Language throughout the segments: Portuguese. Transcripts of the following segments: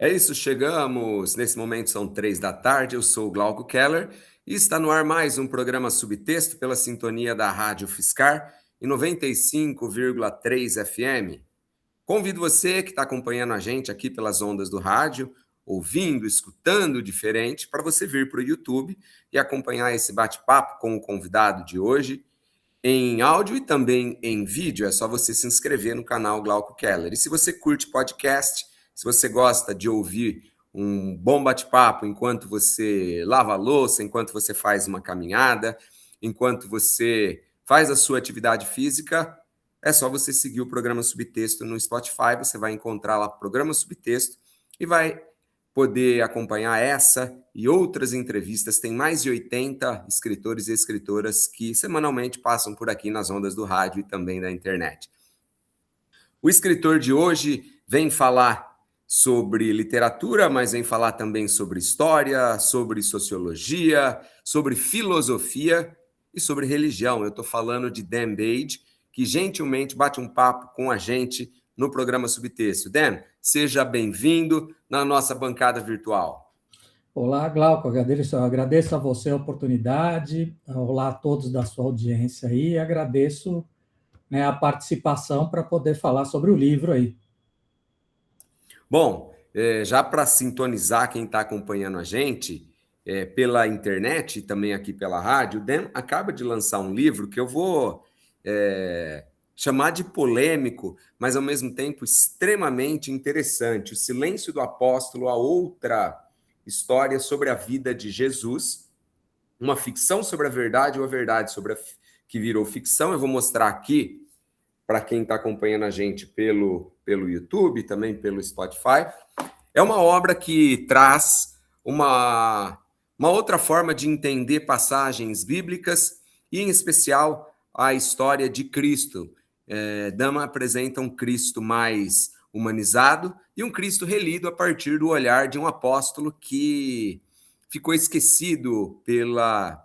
É isso, chegamos. Nesse momento são 3 da tarde. Eu sou o Glauco Keller e está no ar mais um programa Subtexto pela sintonia da Rádio Fiscar em 95,3 FM. Convido você que está acompanhando a gente aqui pelas ondas do rádio, ouvindo, escutando diferente, para você vir para o YouTube e acompanhar esse bate-papo com o convidado de hoje em áudio e também em vídeo. É só você se inscrever no canal Glauco Keller. E se você curte podcast, se você gosta de ouvir um bom bate-papo enquanto você lava a louça, enquanto você faz uma caminhada, enquanto você faz a sua atividade física, é só você seguir o programa Subtexto no Spotify. Você vai encontrar lá Programa Subtexto e vai poder acompanhar essa e outras entrevistas. Tem mais de 80 escritores e escritoras que semanalmente passam por aqui nas ondas do rádio e também da internet. O escritor de hoje vem falar sobre literatura, mas vem falar também sobre história, sobre sociologia, sobre filosofia e sobre religião. Eu estou falando de Dan Bade, que gentilmente bate um papo com a gente no programa Subtexto. Dan, seja bem-vindo na nossa bancada virtual. Olá, Glauco, agradeço a você a oportunidade, olá a todos da sua audiência aí, agradeço, né, a participação para poder falar sobre o livro aí. Bom, já para sintonizar quem está acompanhando a gente pela internet e também aqui pela rádio, o Dan acaba de lançar um livro que eu vou chamar de polêmico, mas ao mesmo tempo extremamente interessante. O Silêncio do Apóstolo, a outra história sobre a vida de Jesus, uma ficção sobre a verdade ou a verdade sobre que virou ficção. Eu vou mostrar aqui para quem está acompanhando a gente pelo YouTube, também pelo Spotify. É uma obra que traz uma outra forma de entender passagens bíblicas e, em especial, a história de Cristo. Dama apresenta um Cristo mais humanizado e um Cristo relido a partir do olhar de um apóstolo que ficou esquecido pela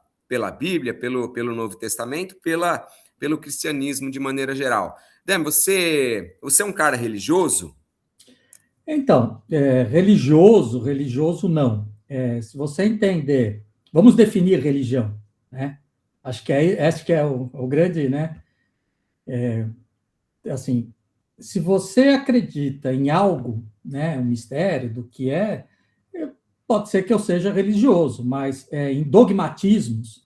Bíblia, pelo Novo Testamento, pelo cristianismo de maneira geral. Dan, você é um cara religioso? Então, religioso não. Se você entender, vamos definir religião, né? Acho que esse que é o grande, né? Assim, se você acredita em algo, né, um mistério do que pode ser que eu seja religioso, mas em dogmatismos,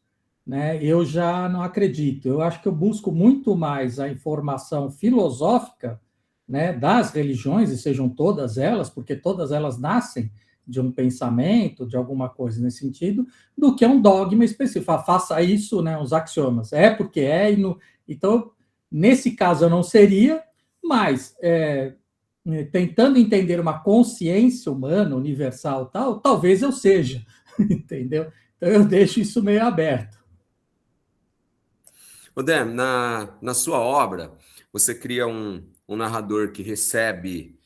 né, eu já não acredito. Eu acho que eu busco muito mais a informação filosófica, né, das religiões, e sejam todas elas, porque todas elas nascem de um pensamento, de alguma coisa nesse sentido, do que um dogma específico. Faça isso, né, os axiomas. É porque é, então, nesse caso eu não seria, mas tentando entender uma consciência humana, universal, talvez eu seja, entendeu? Então eu deixo isso meio aberto. Dan, na sua obra, você cria um narrador que recebe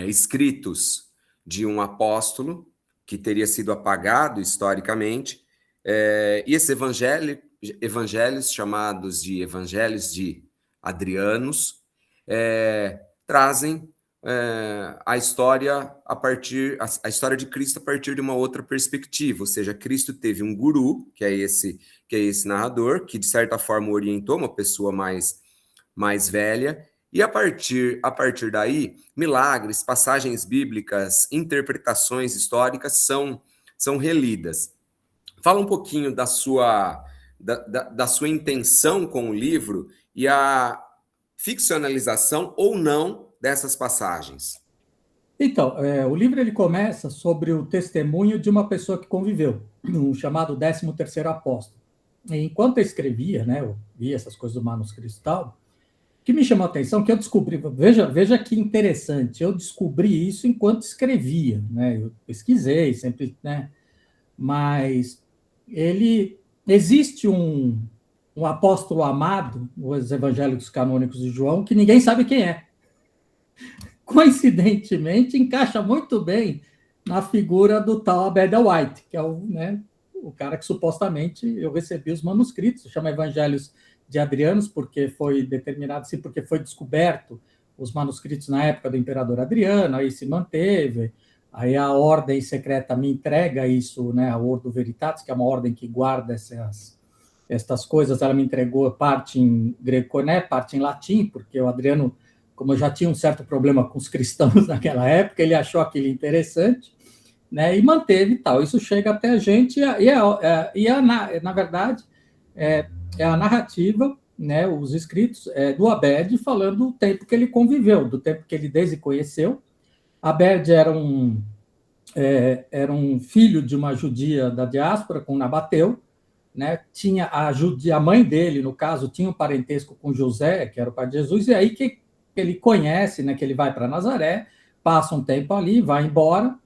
escritos de um apóstolo que teria sido apagado historicamente, e esses evangelhos chamados de evangelhos de Adrianos trazem a história a história de Cristo a partir de uma outra perspectiva, ou seja, Cristo teve um guru, que é esse narrador, que de certa forma orientou uma pessoa mais velha, e a partir daí, milagres, passagens bíblicas, interpretações históricas são relidas. Fala um pouquinho da sua intenção com o livro e a ficcionalização ou não dessas passagens. Então, o livro ele começa sobre o testemunho de uma pessoa que conviveu, um chamado 13º apóstolo. E enquanto eu escrevia, né, eu via essas coisas do manuscrito e tal, o que me chamou a atenção que eu descobri, veja que interessante, eu descobri isso enquanto escrevia, né, eu pesquisei sempre, né, mas existe um apóstolo amado, os evangelhos canônicos de João, que ninguém sabe quem é. Coincidentemente, encaixa muito bem na figura do tal Abed White, que é o cara que supostamente eu recebi os manuscritos, chama Evangelhos de Adrianos, porque foi determinado assim, porque foi descoberto os manuscritos na época do imperador Adriano, aí se manteve, aí a ordem secreta me entrega isso, né, a Ordo Veritatis, que é uma ordem que guarda estas coisas, ela me entregou parte em grego, né, parte em latim, porque o Adriano, como eu já tinha um certo problema com os cristãos naquela época, ele achou aquilo interessante, né, e manteve e tal. Isso chega até a gente, na verdade, é a narrativa, né, os escritos do Abed falando do tempo que ele conviveu, do tempo que ele desde conheceu. Abed era um filho de uma judia da diáspora, com Nabateu, né? Tinha a mãe dele, no caso, tinha um parentesco com José, que era o pai de Jesus, e aí que ele conhece, né, que ele vai para Nazaré, passa um tempo ali, vai embora,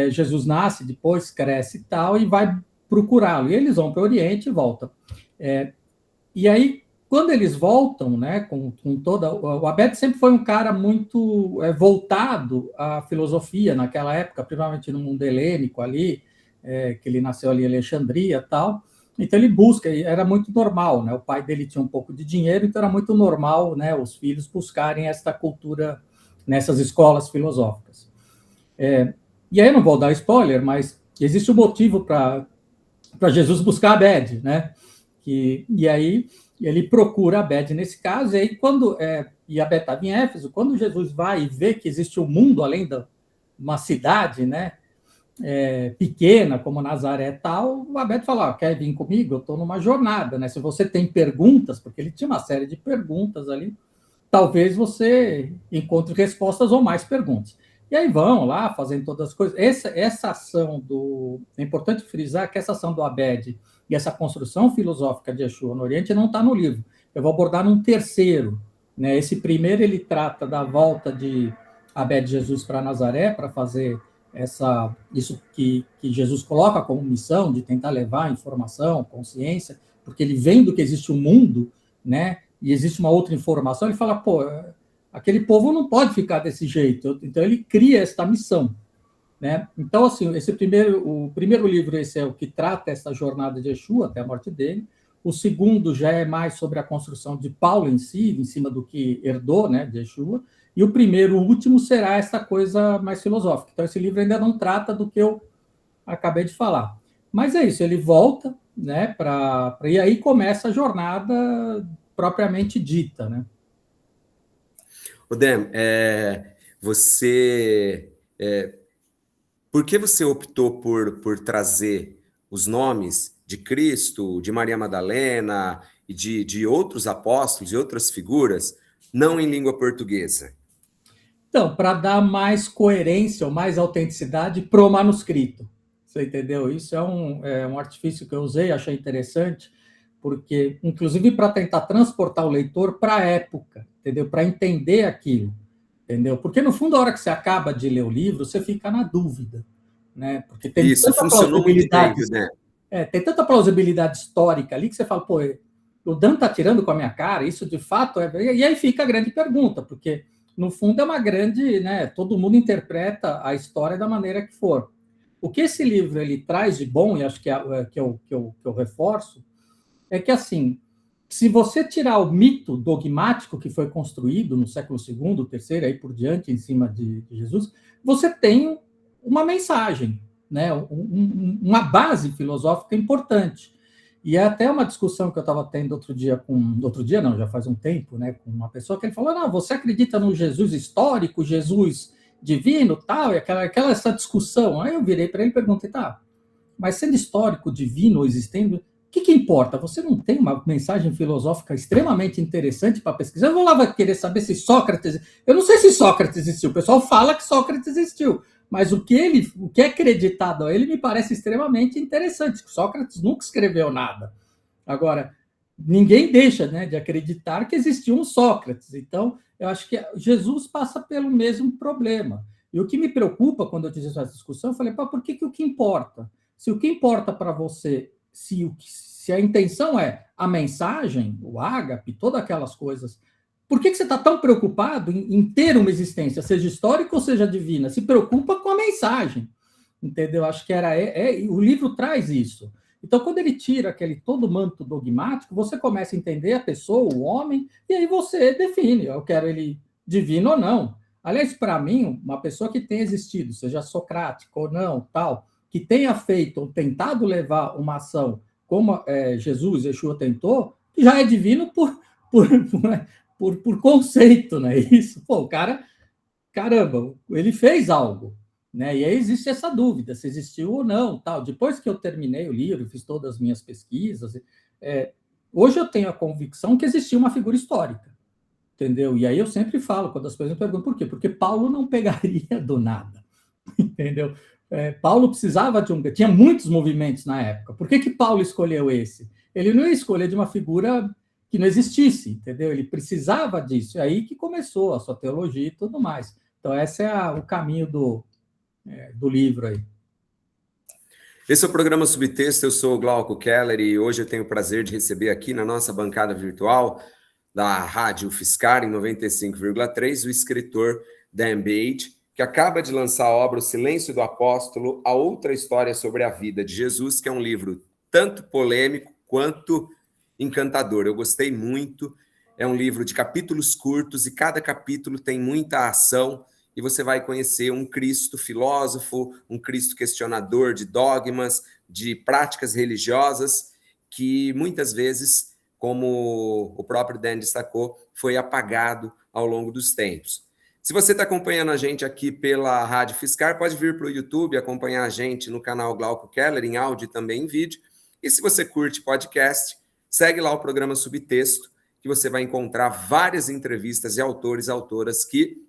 Jesus nasce, depois cresce e tal, e vai procurá-lo. E eles vão para o Oriente e voltam. E aí, quando eles voltam, né, com toda... O Abed sempre foi um cara muito voltado à filosofia naquela época, principalmente no mundo helênico ali, que ele nasceu ali em Alexandria e tal. Então ele busca, e era muito normal, né? O pai dele tinha um pouco de dinheiro, então era muito normal, né, os filhos buscarem esta cultura nessas escolas filosóficas. E aí eu não vou dar spoiler, mas existe um motivo para Jesus buscar Abed, né? E aí ele procura Abed nesse caso, e aí e Abed estava em Éfeso, quando Jesus vai e vê que existe um mundo além de uma cidade, né, pequena, como Nazaré e tal, o Abed fala, quer vir comigo? Eu estou numa jornada, né? Se você tem perguntas, porque ele tinha uma série de perguntas ali, talvez você encontre respostas ou mais perguntas. E aí vão lá, fazendo todas as coisas. Essa ação é importante frisar que essa ação do Abed e essa construção filosófica de Yeshua no Oriente não está no livro. Eu vou abordar num terceiro, né? Esse primeiro, ele trata da volta de Abed Jesus para Nazaré, para fazer isso que Jesus coloca como missão, de tentar levar informação, consciência, porque ele vendo que existe um mundo, né, e existe uma outra informação, ele fala, aquele povo não pode ficar desse jeito, então ele cria esta missão, né? Então, assim, o primeiro livro, esse é o que trata essa jornada de Yeshua até a morte dele. O segundo já é mais sobre a construção de Paulo em si, em cima do que herdou, né, de Yeshua. E o último, será essa coisa mais filosófica. Então, esse livro ainda não trata do que eu acabei de falar. Mas é isso, ele volta, né, e aí começa a jornada propriamente dita, né? Odem, por que você optou por trazer os nomes de Cristo, de Maria Madalena e de outros apóstolos e outras figuras, não em língua portuguesa? Então, para dar mais coerência ou mais autenticidade pro manuscrito. Você entendeu? Isso é um artifício que eu usei, achei interessante, porque, inclusive, para tentar transportar o leitor para a época, entendeu? Para entender aquilo, entendeu? Porque, no fundo, a hora que você acaba de ler o livro, você fica na dúvida, né? Porque tem Isso funcionou muito bem, né? Tem tanta plausibilidade histórica ali que você fala, o Dan está tirando com a minha cara, isso de fato é... E aí fica a grande pergunta, porque no fundo é uma grande, né? Todo mundo interpreta a história da maneira que for. O que esse livro ele traz de bom, e acho que eu reforço, é que assim, se você tirar o mito dogmático que foi construído no século II, terceiro, aí por diante, em cima de Jesus, você tem uma mensagem, né? Uma base filosófica importante. E é até uma discussão que eu estava tendo outro dia não, já faz um tempo, né, com uma pessoa que ele falou, não, você acredita no Jesus histórico, Jesus divino, tal, e essa discussão. Aí eu virei para ele e perguntei, tá, mas sendo histórico, divino, existendo, o que importa? Você não tem uma mensagem filosófica extremamente interessante para pesquisar? Eu vou lá querer saber se Sócrates... Eu não sei se Sócrates existiu, o pessoal fala que Sócrates existiu, mas o que é acreditado a ele me parece extremamente interessante. Sócrates nunca escreveu nada. Agora, ninguém deixa, né, de acreditar que existiu um Sócrates. Então, eu acho que Jesus passa pelo mesmo problema. E o que me preocupa quando eu fiz essa discussão, eu falei, por que o que importa? Se o que importa para você, se a intenção é a mensagem, o ágape, todas aquelas coisas, por que você está tão preocupado em ter uma existência, seja histórica ou seja divina? Se preocupa com a mensagem, entendeu? Acho que o livro traz isso. Então, quando ele tira todo manto dogmático, você começa a entender a pessoa, o homem, e aí você define. Eu quero ele divino ou não. Aliás, para mim, uma pessoa que tenha existido, seja socrático ou não, tal, que tenha feito ou tentado levar uma ação como Jesus, Yeshua tentou, já é divino por, por conceito, né? Isso, pô, o cara, caramba, ele fez algo, né? E aí existe essa dúvida, se existiu ou não, tal. Depois que eu terminei o livro, fiz todas as minhas pesquisas, hoje eu tenho a convicção que existia uma figura histórica, entendeu? E aí eu sempre falo, quando as pessoas me perguntam por quê? Porque Paulo não pegaria do nada, entendeu? Paulo precisava tinha muitos movimentos na época. Por que Paulo escolheu esse? Ele não ia escolher de uma figura que não existisse, entendeu? Ele precisava disso. É aí que começou a sua teologia e tudo mais. Então, esse é o caminho do livro aí. Esse é o programa Subtexto, eu sou o Glauco Keller e hoje eu tenho o prazer de receber aqui na nossa bancada virtual da Rádio Fiscar em 95,3 o escritor Dan Bate, que acaba de lançar a obra O Silêncio do Apóstolo, a outra história sobre a vida de Jesus, que é um livro tanto polêmico quanto encantador. Eu gostei muito, é um livro de capítulos curtos e cada capítulo tem muita ação e você vai conhecer um Cristo filósofo, um Cristo questionador de dogmas, de práticas religiosas, que muitas vezes, como o próprio Dan destacou, foi apagado ao longo dos tempos. Se você está acompanhando a gente aqui pela Rádio Fiscar, pode vir para o YouTube acompanhar a gente no canal Glauco Keller, em áudio e também em vídeo. E se você curte podcast, segue lá o programa Subtexto, que você vai encontrar várias entrevistas de autores e autoras que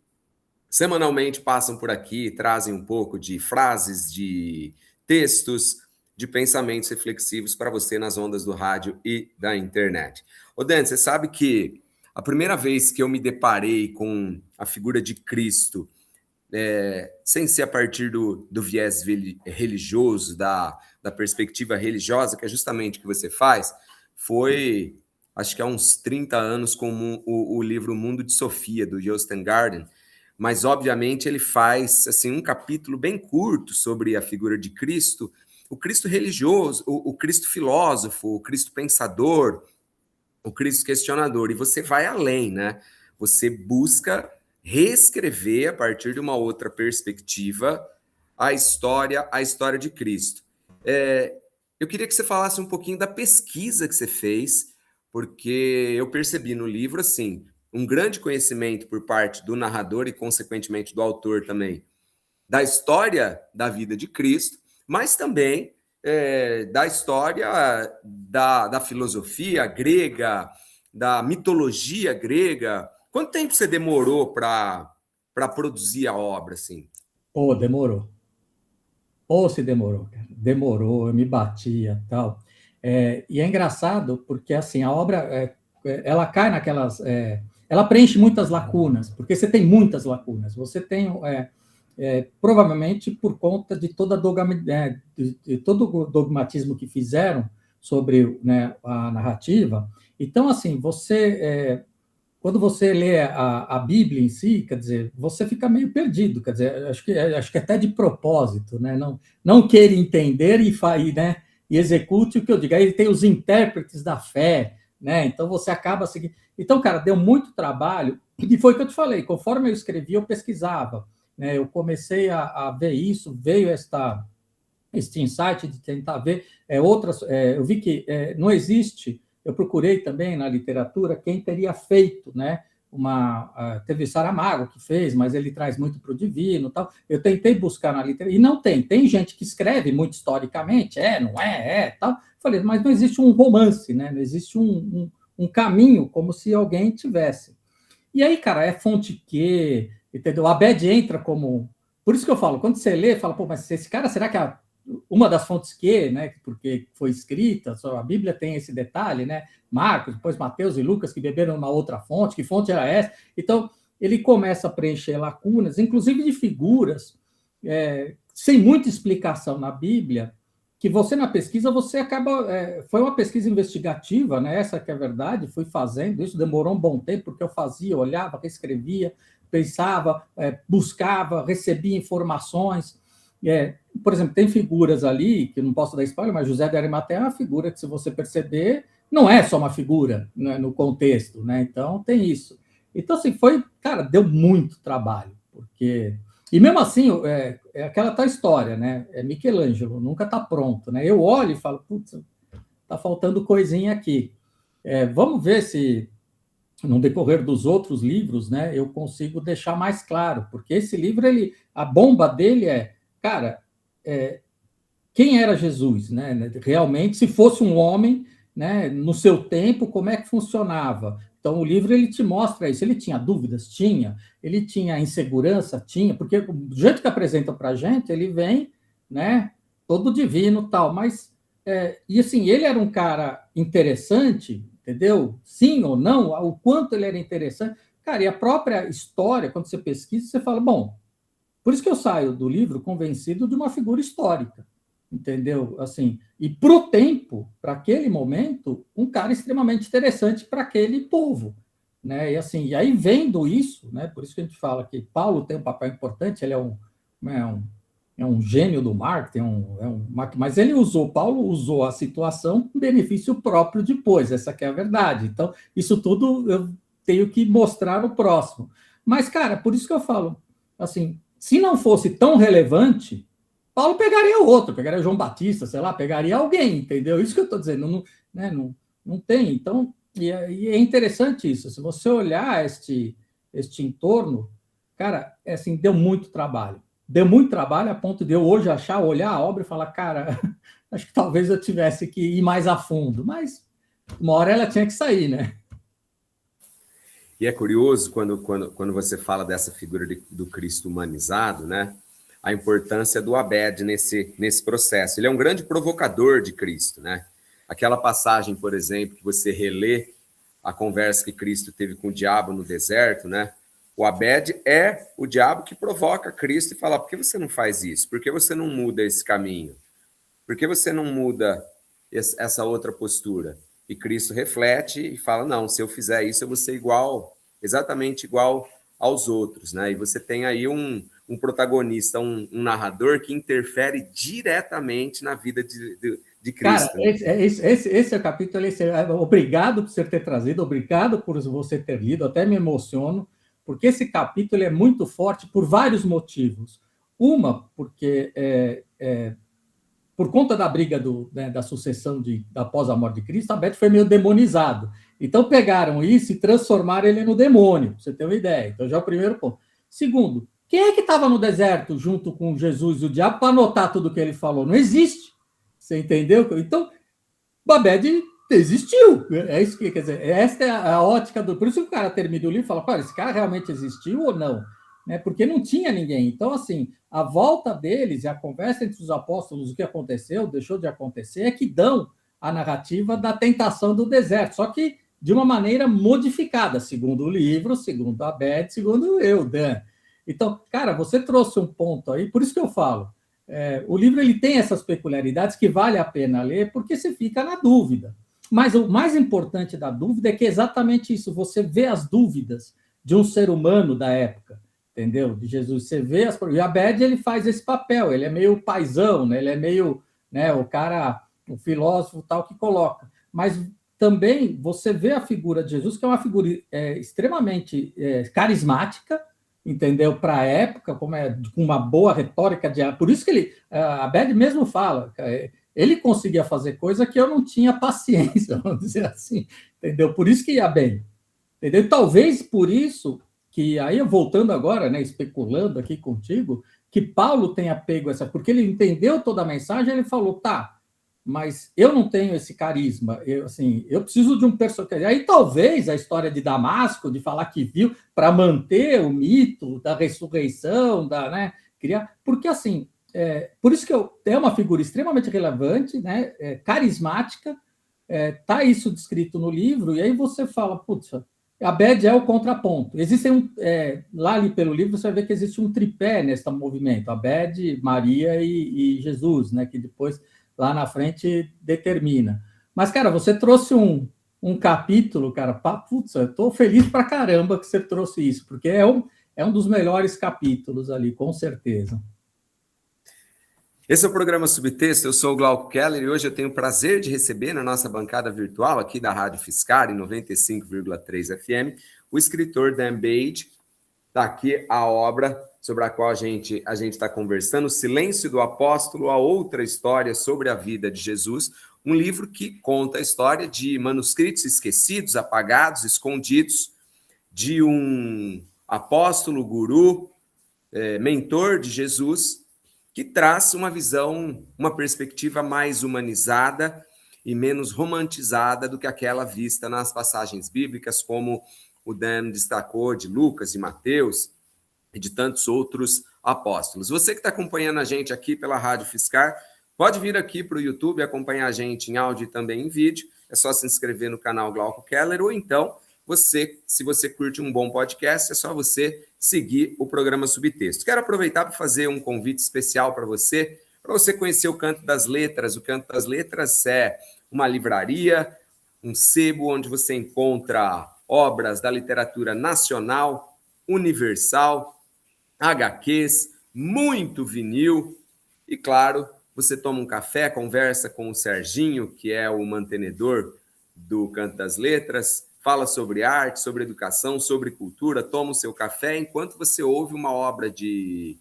semanalmente passam por aqui, trazem um pouco de frases, de textos, de pensamentos reflexivos para você nas ondas do rádio e da internet. Ô Dan, você sabe que a primeira vez que eu me deparei com a figura de Cristo, sem ser a partir do viés religioso, da perspectiva religiosa, que é justamente o que você faz, foi, acho que há uns 30 anos, com o livro Mundo de Sofia, do Justin Garden, mas, obviamente, ele faz assim, um capítulo bem curto sobre a figura de Cristo, o Cristo religioso, o Cristo filósofo, o Cristo pensador, o Cristo questionador, e você vai além, né? Você busca reescrever, a partir de uma outra perspectiva, a história de Cristo. Eu queria que você falasse um pouquinho da pesquisa que você fez, porque eu percebi no livro, assim, um grande conhecimento por parte do narrador e, consequentemente, do autor também, da história da vida de Cristo, mas também da história da filosofia grega, da mitologia grega. Quanto tempo você demorou para produzir a obra, assim? Demorou. Se demorou, cara. Demorou, eu me batia, tal. E é engraçado, porque, assim, a obra, ela cai naquelas... ela preenche muitas lacunas, porque você tem muitas lacunas. Você tem... provavelmente por conta de todo o dogmatismo que fizeram sobre, né, a narrativa. Então, assim, quando você lê a Bíblia em si, quer dizer, você fica meio perdido, quer dizer, acho que até de propósito, né? Não querer entender né, e execute o que eu digo. Aí tem os intérpretes da fé, né? Então você acaba seguindo. Então, cara, deu muito trabalho, e foi o que eu te falei, conforme eu escrevia, eu pesquisava. Eu comecei a ver isso, veio este insight de tentar ver outras... eu vi que não existe, eu procurei também na literatura quem teria feito, né? Teve Saramago que fez, mas ele traz muito para o divino, tal. Eu tentei buscar na literatura, e não tem gente que escreve muito historicamente, não tal. Falei, mas não existe um romance, né? Não existe um caminho, como se alguém tivesse. E aí, cara, é fonte que... Entendeu? A Abed entra como... Por isso que eu falo, quando você lê, fala, pô, mas esse cara, será que é uma das fontes que, né? Porque foi escrita, só a Bíblia tem esse detalhe, né? Marcos, depois Mateus e Lucas, que beberam uma outra fonte, que fonte era essa? Então, ele começa a preencher lacunas, inclusive de figuras, sem muita explicação na Bíblia, que você, na pesquisa, você acaba... foi uma pesquisa investigativa, né? Essa que é a verdade, fui fazendo, isso demorou um bom tempo, porque eu fazia, olhava, escrevia, pensava, buscava, recebia informações. Por exemplo, tem figuras ali, que não posso dar spoiler, mas José de Arimateia é uma figura que, se você perceber, não é só uma figura, né, no contexto, né? Então, tem isso. Então, assim, cara, deu muito trabalho, porque... E mesmo assim, é aquela tal história, né? É Michelangelo, nunca está pronto, né? Eu olho e falo, putz, está faltando coisinha aqui. Vamos ver se no decorrer dos outros livros, né, eu consigo deixar mais claro, porque esse livro, a bomba dele cara, quem era Jesus, né? Realmente, se fosse um homem, né, no seu tempo, como é que funcionava? Então, o livro ele te mostra isso. Ele tinha dúvidas? Tinha. Ele tinha insegurança? Tinha. Porque do jeito que apresenta para a gente, ele vem, né, todo divino tal. Mas, e assim, ele era um cara interessante, entendeu? Sim ou não, o quanto ele era interessante. Cara, e a própria história, quando você pesquisa, você fala, bom, por isso que eu saio do livro convencido de uma figura histórica, entendeu? Assim, e para o tempo, para aquele momento, um cara extremamente interessante para aquele povo, né? E assim, e aí vendo isso, né? Por isso que a gente fala que Paulo tem um papel importante, ele é um gênio do marketing, mas Paulo usou a situação em benefício próprio depois, essa que é a verdade. Então, isso tudo eu tenho que mostrar no próximo. Mas, cara, por isso que eu falo, assim, se não fosse tão relevante, Paulo pegaria outro, pegaria João Batista, sei lá, pegaria alguém, entendeu? Isso que eu estou dizendo, né, não tem. Então, e é interessante isso. Se você olhar este entorno, cara, assim, deu muito trabalho. Deu muito trabalho a ponto de eu hoje olhar a obra e falar, cara, acho que talvez eu tivesse que ir mais a fundo, mas uma hora ela tinha que sair, né? E é curioso quando você fala dessa figura do Cristo humanizado, né? A importância do Abed nesse processo. Ele é um grande provocador de Cristo, né? Aquela passagem, por exemplo, que você relê a conversa que Cristo teve com o diabo no deserto, né? O Abed é o diabo que provoca Cristo e fala: por que você não faz isso? Por que você não muda esse caminho? Por que você não muda essa outra postura? E Cristo reflete e fala: não, se eu fizer isso, eu vou ser exatamente igual aos outros, né? E você tem aí um protagonista, um narrador que interfere diretamente na vida de Cara, Cristo. Né? esse é o capítulo. Obrigado por você ter trazido, obrigado por você ter lido, até me emociono, porque esse capítulo é muito forte por vários motivos. Uma, porque por conta da briga da sucessão após a morte de Cristo, Abed foi meio demonizado. Então pegaram isso e transformaram ele no demônio, pra você ter uma ideia. Então já é o primeiro ponto. Segundo, quem é que estava no deserto junto com Jesus e o diabo para anotar tudo que ele falou? Não existe. Você entendeu? Então, Babed existiu. É isso que quer dizer. Esta é a ótica do. Por isso que o cara termina o livro e fala: cara, esse cara realmente existiu ou não? Né? Porque não tinha ninguém. Então, assim, a volta deles e a conversa entre os apóstolos, o que aconteceu, deixou de acontecer, é que dão a narrativa da tentação do deserto. Só que de uma maneira modificada, segundo o livro, segundo a Beth, segundo eu, Dan. Então, cara, você trouxe um ponto aí, por isso que eu falo. O livro ele tem essas peculiaridades que vale a pena ler, porque você fica na dúvida. Mas o mais importante da dúvida é que é exatamente isso, você vê as dúvidas de um ser humano da época, entendeu? De Jesus, você vê e Abed ele faz esse papel, ele é meio paisão, né? Ele é meio, né, o cara, o filósofo tal que coloca. Mas também você vê a figura de Jesus, que é uma figura extremamente carismática, entendeu? Para a época, com uma boa retórica de. Por isso que a Bed mesmo fala, ele conseguia fazer coisa que eu não tinha paciência, vamos dizer assim, entendeu? Por isso que ia bem, entendeu? E talvez por isso que, aí voltando agora, né, especulando aqui contigo, que Paulo tenha pego essa, porque ele entendeu toda a mensagem, ele falou, tá, mas eu não tenho esse carisma, eu preciso de um personagem. Aí talvez a história de Damasco, de falar que viu, para manter o mito da ressurreição, né, criar, porque assim, por isso que é uma figura extremamente relevante, né, carismática, tá isso descrito no livro, e aí você fala, putz, Abed é o contraponto. Existem lá ali pelo livro você vai ver que existe um tripé nesse movimento, Abed, Maria e Jesus, né, que depois lá na frente determina. Mas, cara, você trouxe um capítulo, cara, putz, eu tô feliz pra caramba que você trouxe isso, porque é um dos melhores capítulos ali, com certeza. Esse é o programa Subtexto, eu sou o Glauco Keller e hoje eu tenho o prazer de receber na nossa bancada virtual aqui da Rádio Fiscar, em 95,3 FM, o escritor Dan Bage. Está aqui a obra sobre a qual a gente está conversando, O Silêncio do Apóstolo, a outra história sobre a vida de Jesus, um livro que conta a história de manuscritos esquecidos, apagados, escondidos, de um apóstolo, guru, mentor de Jesus, que traz uma visão, uma perspectiva mais humanizada e menos romantizada do que aquela vista nas passagens bíblicas, como o Dan destacou, de Lucas e Mateus e de tantos outros apóstolos. Você que está acompanhando a gente aqui pela Rádio Fiscar, pode vir aqui para o YouTube acompanhar a gente em áudio e também em vídeo. É só se inscrever no canal Glauco Keller, ou então, se você curte um bom podcast, é só você seguir o programa Subtexto. Quero aproveitar para fazer um convite especial para você conhecer o Canto das Letras. O Canto das Letras é uma livraria, um sebo onde você encontra obras da literatura nacional, universal, HQs, muito vinil e, claro, você toma um café, conversa com o Serginho, que é o mantenedor do Canto das Letras, fala sobre arte, sobre educação, sobre cultura, toma o seu café enquanto você ouve uma obra de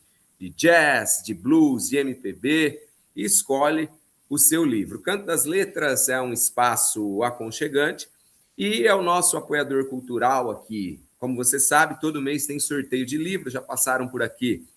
jazz, de blues, de MPB e escolhe o seu livro. O Canto das Letras é um espaço aconchegante e é o nosso apoiador cultural aqui. Como você sabe, todo mês tem sorteio de livros, já passaram por aqui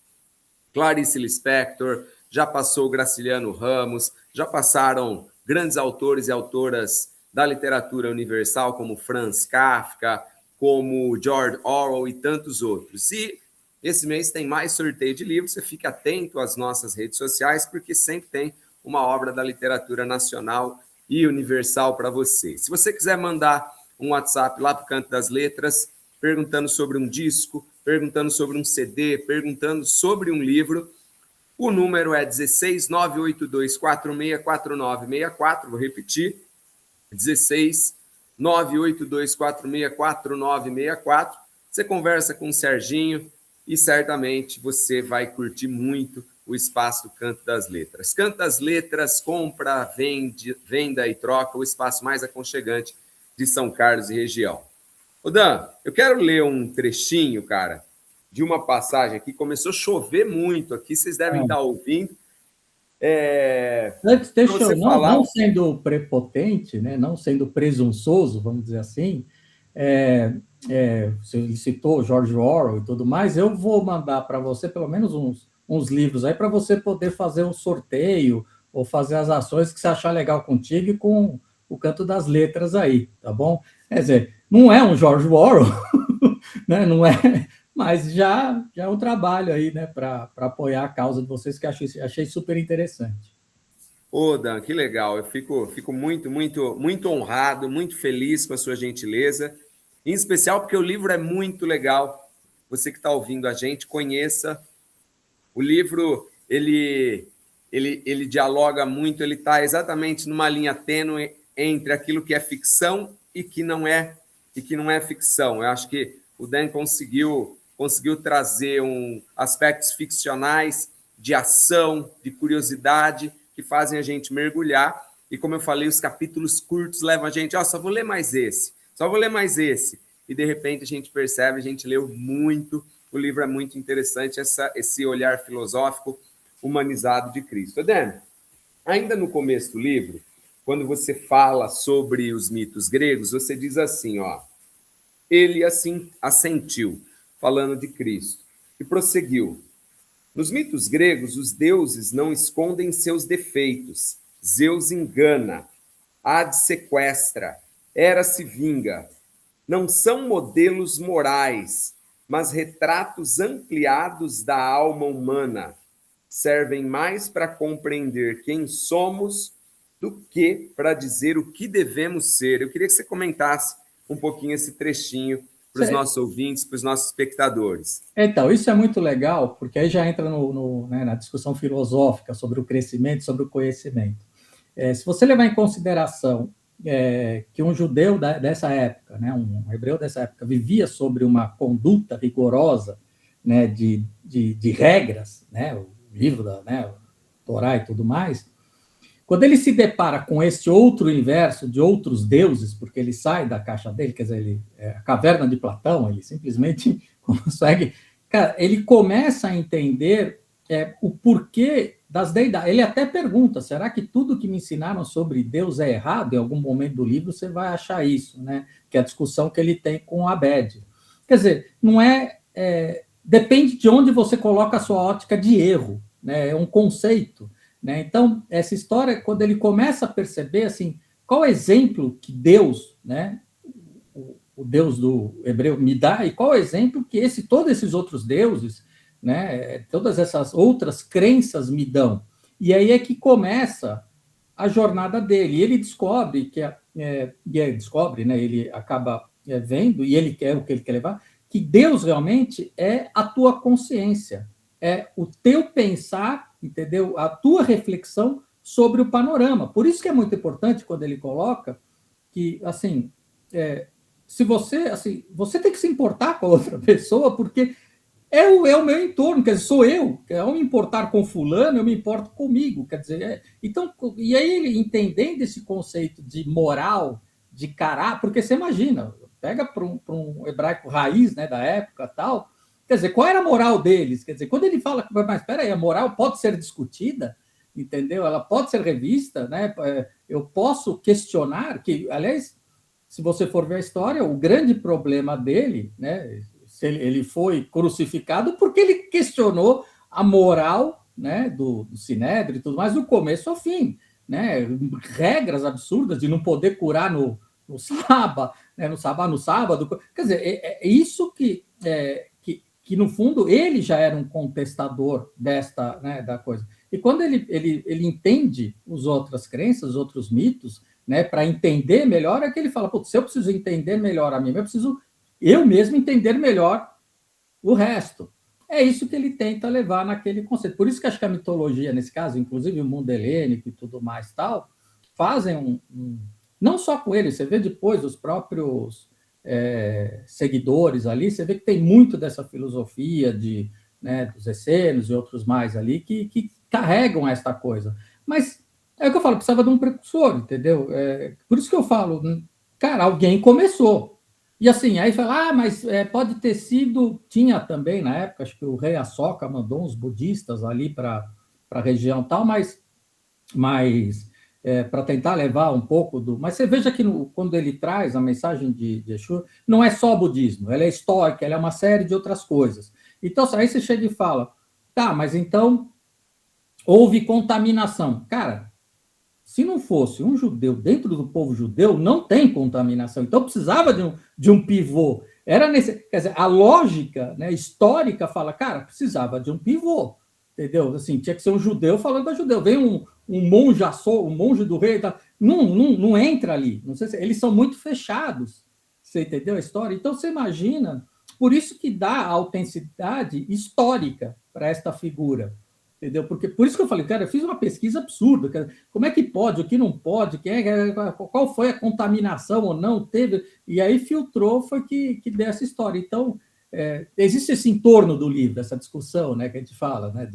Clarice Lispector, já passou Graciliano Ramos, já passaram grandes autores e autoras da literatura universal, como Franz Kafka, como George Orwell e tantos outros. E esse mês tem mais sorteio de livros, você fique atento às nossas redes sociais, porque sempre tem uma obra da literatura nacional e universal para você. Se você quiser mandar um WhatsApp lá para o Canto das Letras, perguntando sobre um disco, perguntando sobre um CD, perguntando sobre um livro, o número é 16 982 464964, vou repetir, 16 982 464964. Você conversa com o Serginho e certamente você vai curtir muito o espaço do Canto das Letras. Canto das Letras, compra, venda e troca, o espaço mais aconchegante de São Carlos e região. Ô Dan, eu quero ler um trechinho, cara, de uma passagem aqui. Começou a chover muito aqui, vocês devem estar ouvindo. Antes, deixa eu, não sendo prepotente, né, não sendo presunçoso, vamos dizer assim, você citou George Orwell e tudo mais, eu vou mandar para você pelo menos uns livros aí para você poder fazer um sorteio ou fazer as ações que você achar legal contigo e com o Canto das Letras aí, tá bom? Quer dizer, não é um George Orwell, né, não é, mas já é um trabalho aí, né, para apoiar a causa de vocês, que achei super interessante. Ô, Dan, que legal. Eu fico muito, muito, muito honrado, muito feliz com a sua gentileza, em especial porque o livro é muito legal. Você que está ouvindo a gente, conheça. O livro, ele dialoga muito, ele está exatamente numa linha tênue entre aquilo que é ficção e que não é ficção. Eu acho que o Dan conseguiu trazer aspectos ficcionais, de ação, de curiosidade, que fazem a gente mergulhar. E, como eu falei, os capítulos curtos levam a gente, só vou ler mais esse. E, de repente, a gente percebe, a gente leu muito. O livro é muito interessante, esse olhar filosófico humanizado de Cristo. Dan, ainda no começo do livro, quando você fala sobre os mitos gregos, você diz assim, ele assim assentiu, falando de Cristo, e prosseguiu. Nos mitos gregos, os deuses não escondem seus defeitos. Zeus engana, Hades sequestra, Hera se vinga. Não são modelos morais, mas retratos ampliados da alma humana. Servem mais para compreender quem somos do que para dizer o que devemos ser. Eu queria que você comentasse um pouquinho esse trechinho para os nossos ouvintes, para os nossos espectadores. Então, isso é muito legal, porque aí já entra na discussão filosófica sobre o crescimento, sobre o conhecimento. Se você levar em consideração que um judeu dessa época, né, um hebreu dessa época, vivia sobre uma conduta rigorosa, né, de regras, né, o livro da Torá e tudo mais, quando ele se depara com esse outro universo de outros deuses, porque ele sai da caixa dele, quer dizer, ele, a caverna de Platão, ele simplesmente consegue... Cara, ele começa a entender o porquê das deidades. Ele até pergunta, será que tudo que me ensinaram sobre Deus é errado? Em algum momento do livro você vai achar isso, né? Que é a discussão que ele tem com o Abed. Quer dizer, não depende de onde você coloca a sua ótica de erro, né? É um conceito, né? Então, essa história, quando ele começa a perceber, assim, qual exemplo que Deus, né, o Deus do hebreu me dá, e qual exemplo que todos esses outros deuses, né, todas essas outras crenças me dão. E aí é que começa a jornada dele. E ele descobre descobre, né, ele acaba vendo, e ele quer o que ele quer levar, que Deus realmente é a tua consciência, é o teu pensar, entendeu? A tua reflexão sobre o panorama. Por isso que é muito importante quando ele coloca que, assim, se você, assim, você tem que se importar com a outra pessoa, porque é o meu entorno, quer dizer, sou eu. Ao me importar com fulano, eu me importo comigo, quer dizer, então, e aí ele entendendo esse conceito de moral, de caráter, porque você imagina, pega para um hebraico raiz, né, da época tal, quer dizer, qual era a moral deles? Quer dizer, quando ele fala, mas espera aí, a moral pode ser discutida, entendeu? Ela pode ser revista, né? Eu posso questionar, que, aliás, se você for ver a história, o grande problema dele, né, ele foi crucificado porque ele questionou a moral, né, do Sinédrio e tudo mais, do começo ao fim, né, regras absurdas de não poder curar no sábado, né, no sábado. Quer dizer, isso que, no fundo, ele já era um contestador desta, né, da coisa. E quando ele entende as outras crenças, os outros mitos, né, para entender melhor, é que ele fala, se eu preciso entender melhor a mim, eu preciso eu mesmo entender melhor o resto. É isso que ele tenta levar naquele conceito. Por isso que acho que a mitologia, nesse caso, inclusive o mundo helênico e tudo mais tal, fazem não só com ele, você vê depois os próprios seguidores ali, você vê que tem muito dessa filosofia né, dos essênios e outros mais ali que carregam esta coisa. Mas é o que eu falo, precisava de um precursor, entendeu? Por isso que eu falo, cara, alguém começou. E assim, aí fala, mas pode ter sido, tinha também na época, acho que o rei Ashoka mandou uns budistas ali para a região tal, mas para tentar levar um pouco do... Mas você veja que quando ele traz a mensagem de Exu, não é só budismo, ela é histórica, ela é uma série de outras coisas. Então, aí você chega e fala, tá, mas então houve contaminação. Cara, se não fosse um judeu dentro do povo judeu, não tem contaminação. Então precisava de um pivô. Quer dizer, a lógica, né, histórica fala, cara, precisava de um pivô. Entendeu? Assim, tinha que ser um judeu falando para judeu. Vem um monge um monge do rei. Tá? Não entra ali. Não sei eles são muito fechados. Você entendeu a história? Então você imagina. Por isso que dá a autenticidade histórica para esta figura. Entendeu? Porque, por isso que eu falei, cara, eu fiz uma pesquisa absurda. Cara, como é que pode, o que não pode, qual foi a contaminação ou não teve, e aí filtrou, foi que deu essa história. Então, existe esse entorno do livro, essa discussão, né, que a gente fala, né,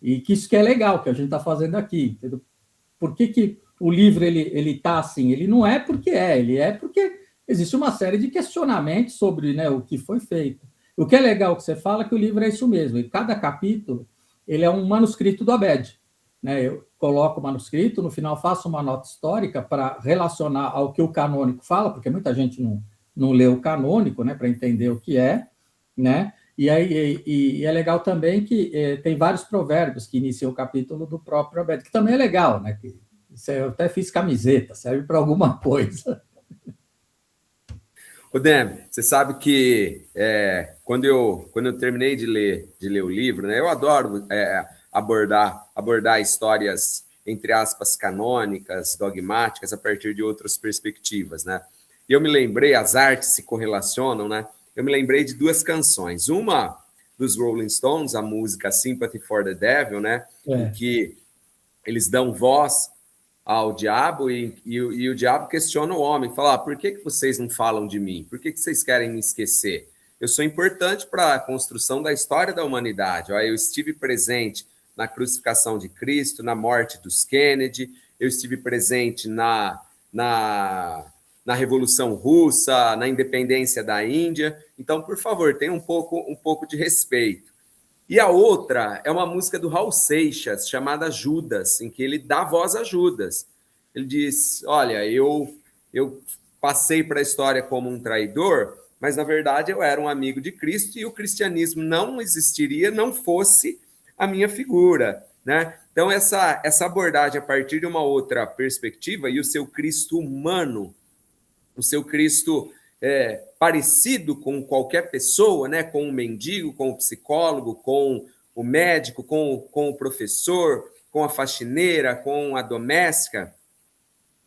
e que isso que é legal, que a gente está fazendo aqui. Entendeu? Por que o livro ele está assim? Ele não é porque ele é porque existe uma série de questionamentos sobre, né, o que foi feito. O que é legal que você fala é que o livro é isso mesmo, e cada capítulo ele é um manuscrito do Abed. Né? Eu coloco o manuscrito, no final faço uma nota histórica para relacionar ao que o canônico fala, porque muita gente não lê o canônico, né, para entender o que é, né? E aí e é legal também que tem vários provérbios que iniciam o capítulo do próprio Abed, que também é legal, né? Eu até fiz camiseta, serve para alguma coisa. O Dem, você sabe que quando eu terminei de ler o livro, né, eu adoro abordar histórias, entre aspas, canônicas, dogmáticas, a partir de outras perspectivas, né? E eu me lembrei, as artes se correlacionam, né? Eu me lembrei de duas canções. Uma dos Rolling Stones, a música Sympathy for the Devil, né? Em que eles dão voz ao diabo e o diabo questiona o homem, fala, por que vocês não falam de mim? Por que vocês querem me esquecer? Eu sou importante para a construção da história da humanidade. Eu estive presente na crucificação de Cristo, na morte dos Kennedy, eu estive presente na Revolução Russa, na independência da Índia. Então, por favor, tenha um pouco de respeito. E a outra é uma música do Raul Seixas, chamada Judas, em que ele dá voz a Judas. Ele diz, olha, eu passei para a história como um traidor, mas, na verdade, eu era um amigo de Cristo e o cristianismo não existiria não fosse a minha figura, né? Então, essa abordagem a partir de uma outra perspectiva e o seu Cristo humano, o seu Cristo parecido com qualquer pessoa, né? Com o mendigo, com o psicólogo, com o médico, com o professor, com a faxineira, com a doméstica,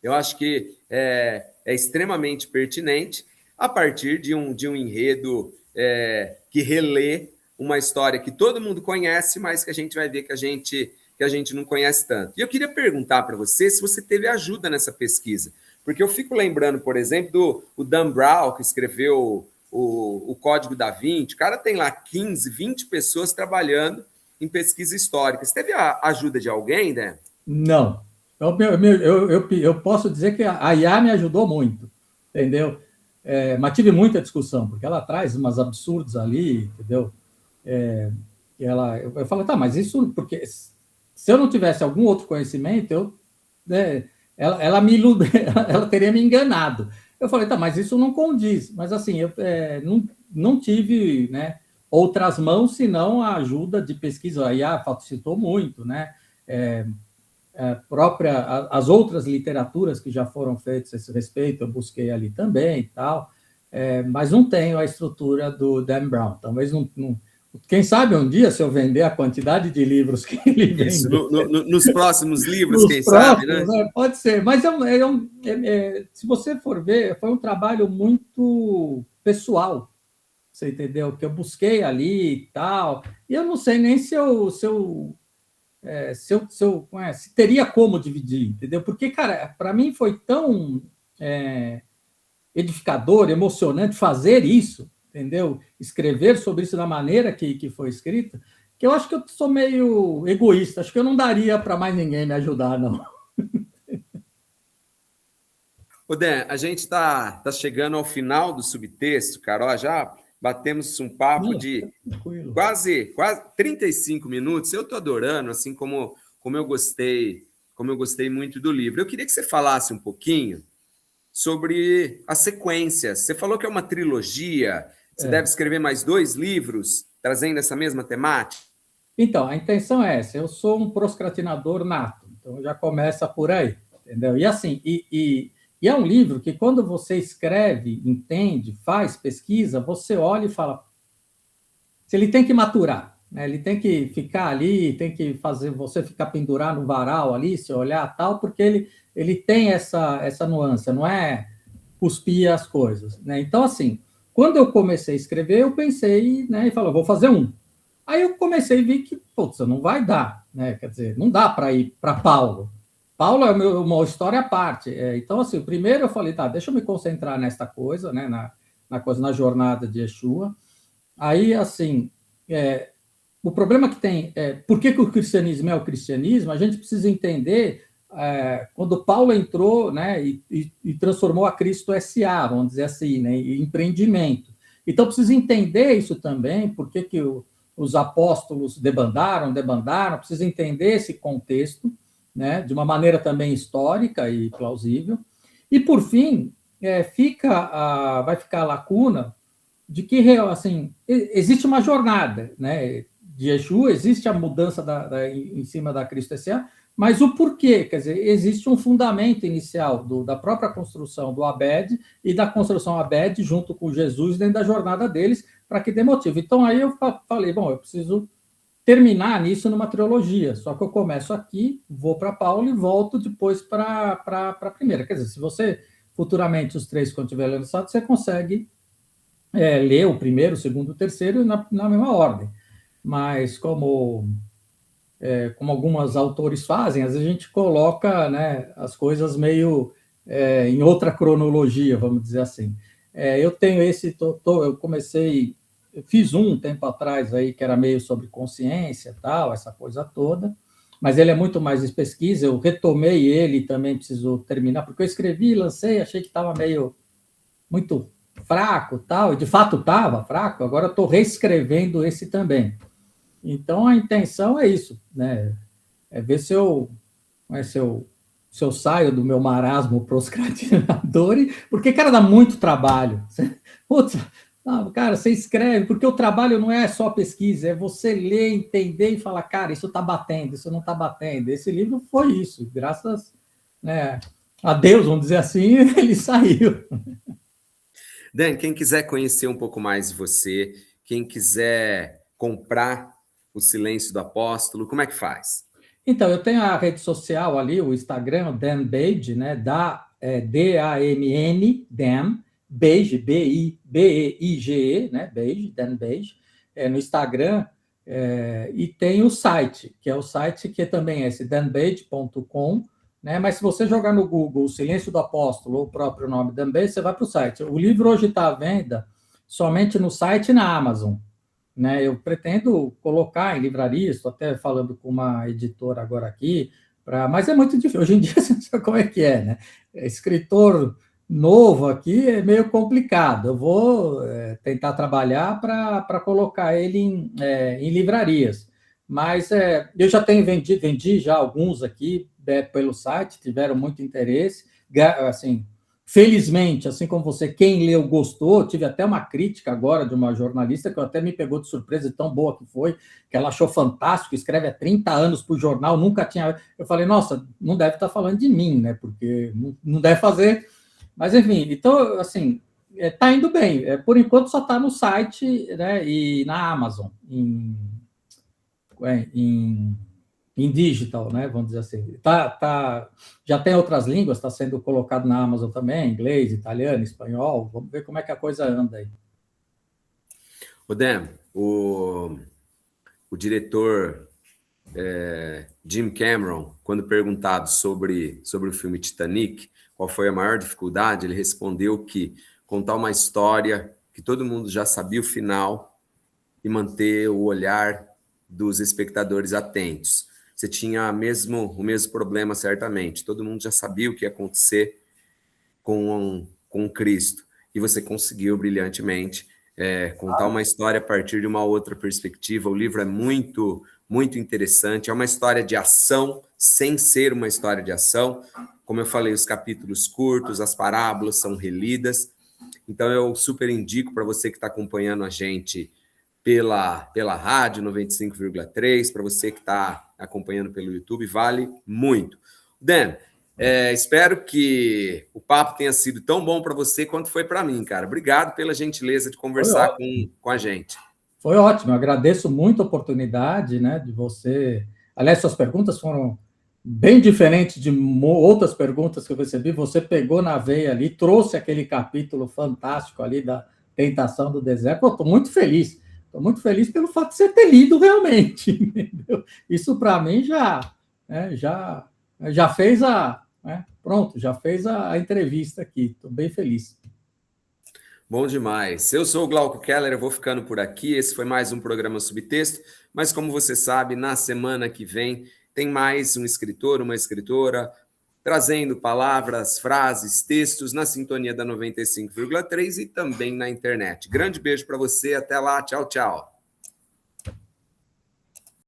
eu acho que é extremamente pertinente a partir de um enredo que relê uma história que todo mundo conhece, mas que a gente vai ver que a gente não conhece tanto. E eu queria perguntar para você se você teve ajuda nessa pesquisa, porque eu fico lembrando, por exemplo, do Dan Brown, que escreveu o Código da Vinci. O cara tem lá 15, 20 pessoas trabalhando em pesquisa histórica. Você teve a ajuda de alguém, né? Não. Eu posso dizer que a IA me ajudou muito, entendeu? Mas tive muita discussão, porque ela traz umas absurdos ali, entendeu? Eu falo, tá, mas isso, porque se eu não tivesse algum outro conhecimento, ela teria me enganado. Eu falei, tá, mas isso não condiz. Mas assim, eu não tive, né, outras mãos senão a ajuda de pesquisa. A IA facilitou muito, né? As outras literaturas que já foram feitas a esse respeito, eu busquei ali também e tal, mas não tenho a estrutura do Dan Brown. Talvez não. Quem sabe um dia, se eu vender a quantidade de livros que ele vende. Isso, nos próximos livros, quem sabe, né? Pode ser, mas se você for ver, foi um trabalho muito pessoal, você entendeu? Que eu busquei ali e tal, e eu não sei nem se teria como dividir, entendeu? Porque, cara, para mim foi tão edificador, emocionante fazer isso, entendeu? Escrever sobre isso da maneira que foi escrita, que eu acho que eu sou meio egoísta, acho que eu não daria para mais ninguém me ajudar, não. Ô, Dan, a gente está chegando ao final do subtexto, Carol, já batemos um papo de quase 35 minutos. Eu estou adorando, assim como eu gostei muito do livro. Eu queria que você falasse um pouquinho sobre as sequências. Você falou que é uma trilogia, você deve escrever mais 2 livros trazendo essa mesma temática? Então, a intenção é essa. Eu sou um procrastinador nato, então já começa por aí, entendeu? E assim, e é um livro que quando você escreve, entende, faz pesquisa, você olha e fala, se ele tem que maturar, né? Ele tem que ficar ali, tem que fazer você ficar pendurar no varal ali, se olhar tal, porque ele tem essa nuance, não é cuspir as coisas, né? Então, assim, quando eu comecei a escrever, eu pensei, né, e falei, vou fazer um. Aí eu comecei a ver que, putz, não vai dar, né? Quer dizer, não dá para ir para Paulo. Paulo é uma história à parte. Então, assim, primeiro eu falei, tá, deixa eu me concentrar nesta coisa, né, na jornada de Yeshua. Aí, assim, o problema que tem, por que o cristianismo é o cristianismo, a gente precisa entender quando Paulo entrou, né, e transformou a Cristo S.A., vamos dizer assim, né, em empreendimento. Então, precisa entender isso também, por que os apóstolos debandaram, precisa entender esse contexto, né, de uma maneira também histórica e plausível. E, por fim, vai ficar a lacuna de que, assim, existe uma jornada, né, de Yeshua, existe a mudança em cima da Cristo S.A., mas o porquê? Quer dizer, existe um fundamento inicial da própria construção do Abed e da construção Abed junto com Jesus dentro da jornada deles, para que dê motivo. Então, aí eu falei, bom, eu preciso terminar nisso numa trilogia, só que eu começo aqui, vou para Paulo e volto depois para a primeira. Quer dizer, se você, futuramente, os 3, quando estiver lançado, você consegue ler o primeiro, o segundo, o terceiro na mesma ordem. Mas como alguns autores fazem, às vezes a gente coloca, né, as coisas meio em outra cronologia, vamos dizer assim. Eu tenho eu comecei, eu fiz um tempo atrás aí que era meio sobre consciência, tal, essa coisa toda, mas ele é muito mais de pesquisa. Eu retomei ele e também preciso terminar, porque eu escrevi, lancei, achei que estava meio muito fraco, tal, e de fato estava fraco. Agora estou reescrevendo esse também. Então a intenção é isso, né? É ver se eu saio do meu marasmo procrastinador, porque, cara, dá muito trabalho. Putz, não, cara, você escreve, porque o trabalho não é só pesquisa, é você ler, entender e falar, cara, isso está batendo, isso não está batendo. Esse livro foi isso, graças, né, a Deus, vamos dizer assim, ele saiu. Dan, quem quiser conhecer um pouco mais de você, quem quiser comprar O Silêncio do Apóstolo, como é que faz? Então, eu tenho a rede social ali, o Instagram, o Dan Beige, né? D-A-M-N, Dan, Beige, B-I-B-E-I-G-E, né? Beige, Dan Beige, no Instagram. E tem o site, que é o site que também é esse danbeige.com, né? Mas se você jogar no Google O Silêncio do Apóstolo, ou o próprio nome Dan Beige, você vai para o site. O livro hoje está à venda somente no site e na Amazon, né? Eu pretendo colocar em livraria, estou até falando com uma editora agora aqui, mas é muito difícil. Hoje em dia, você não sabe como é que é, né? Escritor novo aqui é meio complicado. Eu vou tentar trabalhar para colocar ele em livrarias. Mas eu já tenho vendi já alguns aqui pelo site, tiveram muito interesse. Assim, felizmente, assim como você, quem leu gostou, tive até uma crítica agora de uma jornalista que até me pegou de surpresa, tão boa que foi, que ela achou fantástico, escreve há 30 anos para o jornal, nunca tinha... Eu falei, nossa, não deve estar falando de mim, né? Porque não deve fazer... Mas, enfim, então, assim, está indo bem. Por enquanto só está no site, né, e na Amazon, em digital, né? Vamos dizer assim. Já tem outras línguas, está sendo colocado na Amazon também, inglês, italiano, espanhol. Vamos ver como é que a coisa anda aí. O Dan, o diretor Jim Cameron, quando perguntado sobre o filme Titanic, qual foi a maior dificuldade, ele respondeu que contar uma história que todo mundo já sabia o final e manter o olhar dos espectadores atentos. Você tinha o mesmo problema, certamente. Todo mundo já sabia o que ia acontecer com Cristo. E você conseguiu brilhantemente contar uma história a partir de uma outra perspectiva. O livro é muito, muito interessante. É uma história de ação, sem ser uma história de ação. Como eu falei, os capítulos curtos, as parábolas são relidas. Então, eu super indico para você que está acompanhando a gente pela rádio 95,3, para você que está acompanhando pelo YouTube, vale muito. Dan, espero que o papo tenha sido tão bom para você quanto foi para mim, cara. Obrigado pela gentileza de conversar com a gente. Foi ótimo, eu agradeço muito a oportunidade, né, de você... Aliás, suas perguntas foram bem diferentes de outras perguntas que eu recebi. Você pegou na veia ali, trouxe aquele capítulo fantástico ali da tentação do deserto. Estou muito feliz. Estou muito feliz pelo fato de você ter lido realmente. Entendeu? Isso, para mim, já fez pronto, já fez a entrevista aqui. Estou bem feliz. Bom demais. Eu sou o Glauco Keller, eu vou ficando por aqui. Esse foi mais um programa Subtexto, mas como você sabe, na semana que vem tem mais um escritor, uma escritora, trazendo palavras, frases, textos na sintonia da 95,3 e também na internet. Grande beijo para você, até lá, tchau, tchau.